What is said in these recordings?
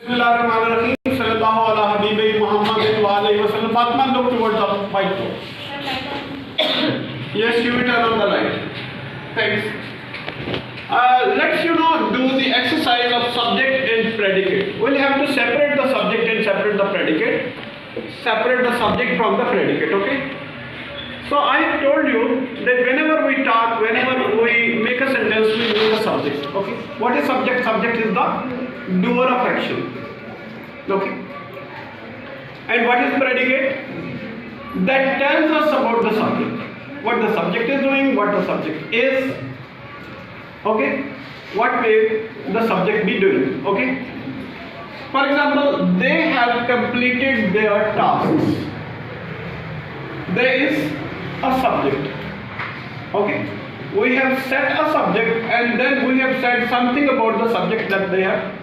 Bismillahirrahmanirrahim. Sallallahu ala habibi Muhammad wa alayhi wa sallam. Fatima, look towards the whiteboard. Yes, you will turn on the light. Thanks. Let's do the exercise of subject and predicate. We'll have to separate the subject and separate the predicate. Separate the subject from the predicate. Okay. So I have told you that whenever we talk, whenever we make a sentence, we use the subject. Okay. What is subject? Subject is the doer of action. Okay. And what is predicate? That tells us about the subject. What the subject is doing, what the subject is. Okay. What may the subject be doing? Okay. For example, they have completed their tasks. There is a subject. Okay. We have set a subject and then we have said something about the subject that they have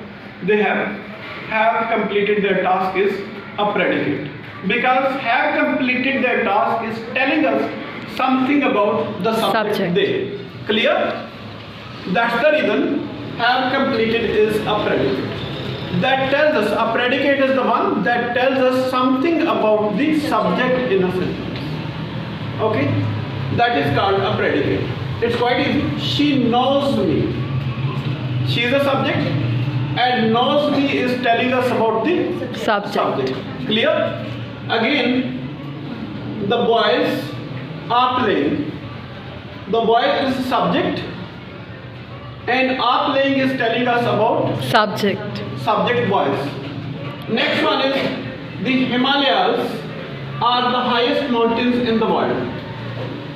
completed their task is a predicate. Because have completed their task is telling us something about the subject. They. Clear? That's the reason have completed is a predicate. That tells us, a predicate is the one that tells us something about the subject in a sentence. Okay? That is called a predicate. It's quite easy. She knows me. She is a subject and knows me is telling us about the subject. Clear? Again, the boys are playing. The boy is the subject and are playing is telling us about subject boys. Next one is the Himalayas are the highest mountains in the world.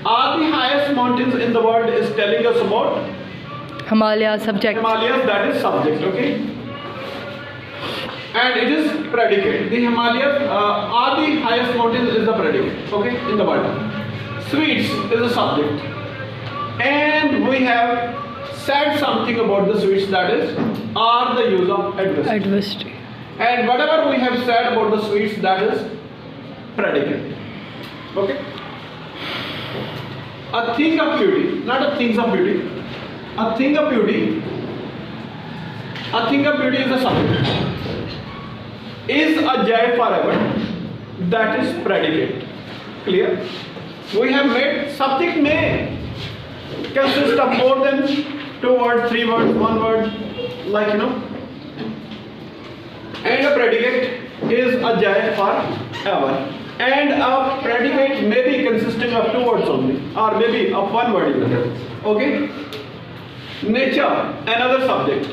Are the highest mountains in the world is telling us about Himalayas, subject. Himalayas, that is subject, okay? And it is predicate. The Himalayas are the highest mountains is the predicate, okay, in the world. Sweets is a subject. And we have said something about the sweets, that is are the use of adversary. And whatever we have said about the sweets, that is predicate. Okay? A thing of beauty, not a things of beauty. A thing of beauty. A thing of beauty is a subject. Is a joy forever. That is predicate. Clear? We have made subject may consist of more than 2 words, 3 words, 1 word, like And a predicate is a joy forever. And a predicate may be consisting of 2 words only, or maybe of 1 word even. Okay? Nature, another subject.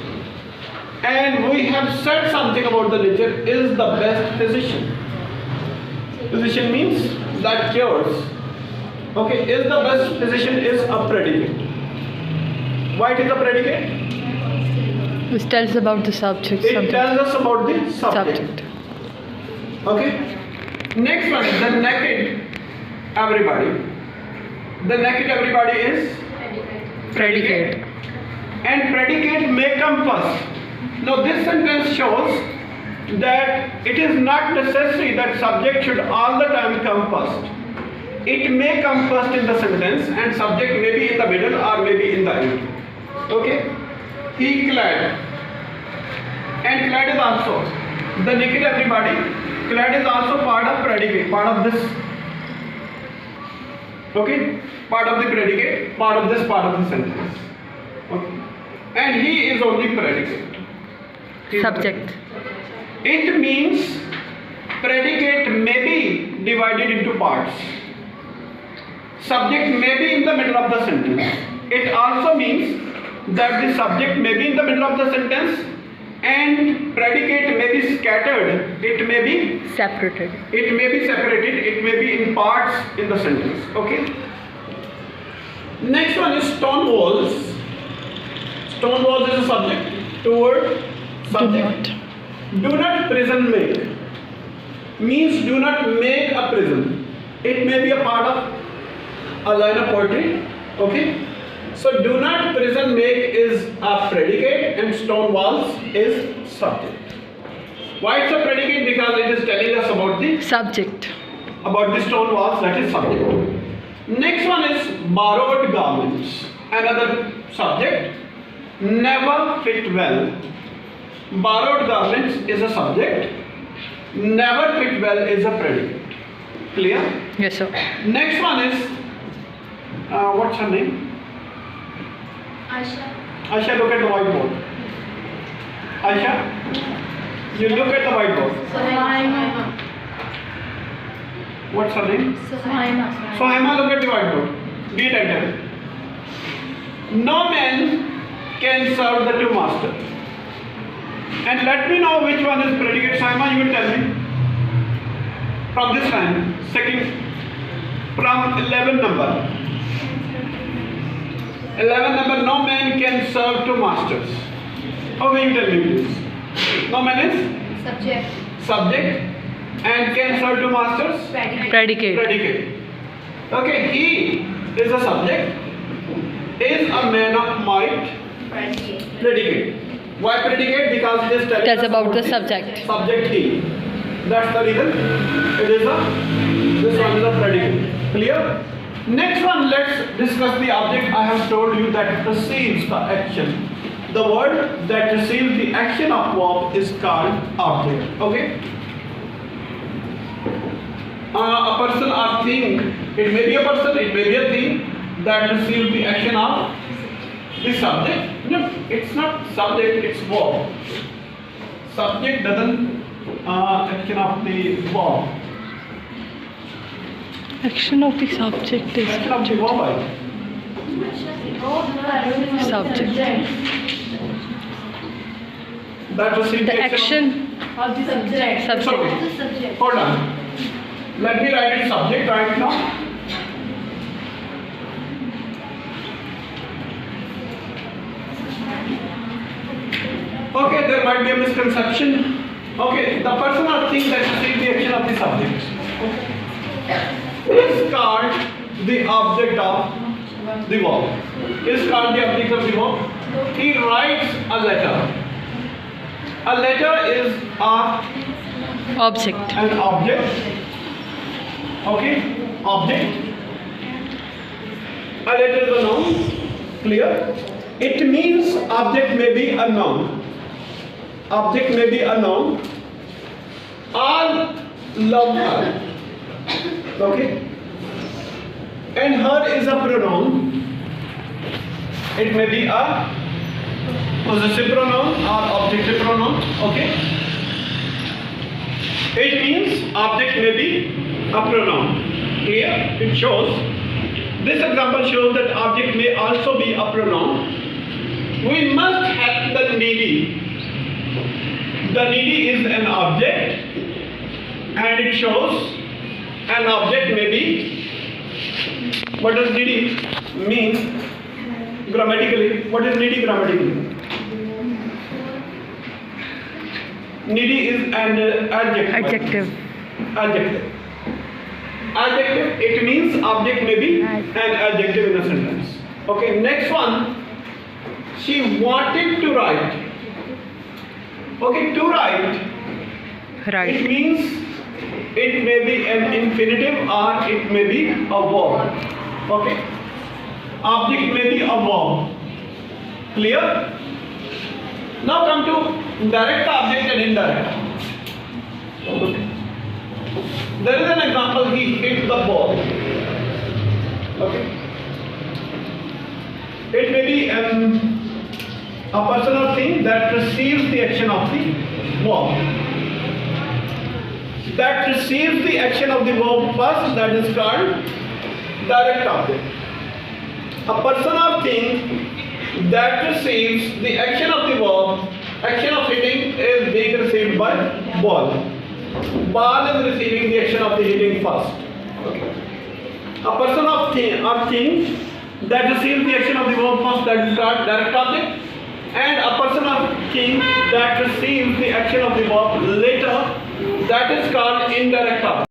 And we have said something about the nature is the best physician. Physician means that cures. Okay, is the best physician is a predicate. Why it is a predicate? It tells about the subject. It tells us about the subject. Okay? Next one, the naked everybody. The naked everybody is Predicate. And predicate may come first. Now this sentence shows that it is not necessary that subject should all the time come first. It may come first in the sentence and subject may be in the middle or maybe in the end. Okay? He clad. And clad is also the naked everybody. Clad is also part of predicate, part of this. Okay? Part of the predicate, part of this, part of the sentence. Okay? And he is only predicate. Subject. It means predicate may be divided into parts. Subject may be in the middle of the sentence. It also means that the subject may be in the middle of the sentence and predicate may be scattered. It may be Separated. It may be separated. It may be in parts in the sentence. Okay. Next one is stone walls. Stone walls is a subject. 2 word subject. Do not prison make. Means do not make a prison. It may be a part of a line of poetry. Okay. So do not prison make is a predicate and stone walls is subject. Why it's a predicate? Because it is telling us about the subject. About the stone walls, that is subject. Next one is borrowed garments. Another subject. Never fit well. Borrowed garments is a subject. Never fit well is a predicate. Clear? Yes, sir. Next one is, what's her name? Aisha. Aisha, look at the whiteboard. Aisha, you look at the whiteboard. Suhaima. What's her name? Suhaima. Sohaima, look at the whiteboard. Read and tell. No man can serve the two masters. And let me know which one is predicate. Sohaima, you will tell me. From this line, second, from 11 number. 11 number, no man can serve two masters. How will you tell me please? No man is subject and can serve two masters? Predicate. Predicate. Okay, he is a subject, is a man of might. Predicate. Why predicate? Because it is telling Tells us about the subject. Subject he. That's the reason. It is this one is a predicate. Clear? Next one, let's discuss the object I have told you that precedes the action. The word that receives the action of verb is called object. Okay? A person or thing, it may be a person, it may be a thing that receives the action of the subject. No, it's not subject, it's verb. Subject doesn't action of the verb. Action of the subject is Action of the verb. subject. That receives The action Of the subject. It's subject. okay. Hold on. Let me write it subject right now. Okay, there might be a misconception. Okay, the person or thing that receives the action of the subject is called the object of the verb. Is called the object of the verb. He writes a letter. A letter is Object. an object. Okay, object. A letter is a noun. Clear? It means object may be a noun. Object may be a noun. All love her. Okay? And her is a pronoun. It may be a possessive pronoun or objective pronoun. Okay? It means object may be a pronoun. Clear? It shows. This example shows that object may also be a pronoun. We must have the needy. The needy is an object, and it shows an object may be. What does needy mean grammatically? What is needy grammatically? Needy is an adjective. Adjective. Adjective. Adjective, it means object may be an adjective in a sentence. Okay, next one. She wanted to write. Okay, to write. It Right. means it may be an infinitive or it may be a verb. Okay. Object may be a verb. Clear? Now come to direct object and indirect. Okay. There is an example, he hit the ball. Okay. It may be a person or thing that receives the action of the verb. That receives the action of the verb first, that is called direct object. A person or thing that receives the action of the verb, action of hitting is being received by ball. Ball is receiving the action of the hitting first. Okay. A person or thing that receives the action of the verb first, that is called direct object. And a person or thing that receives the action of the verb later, that is called indirect object.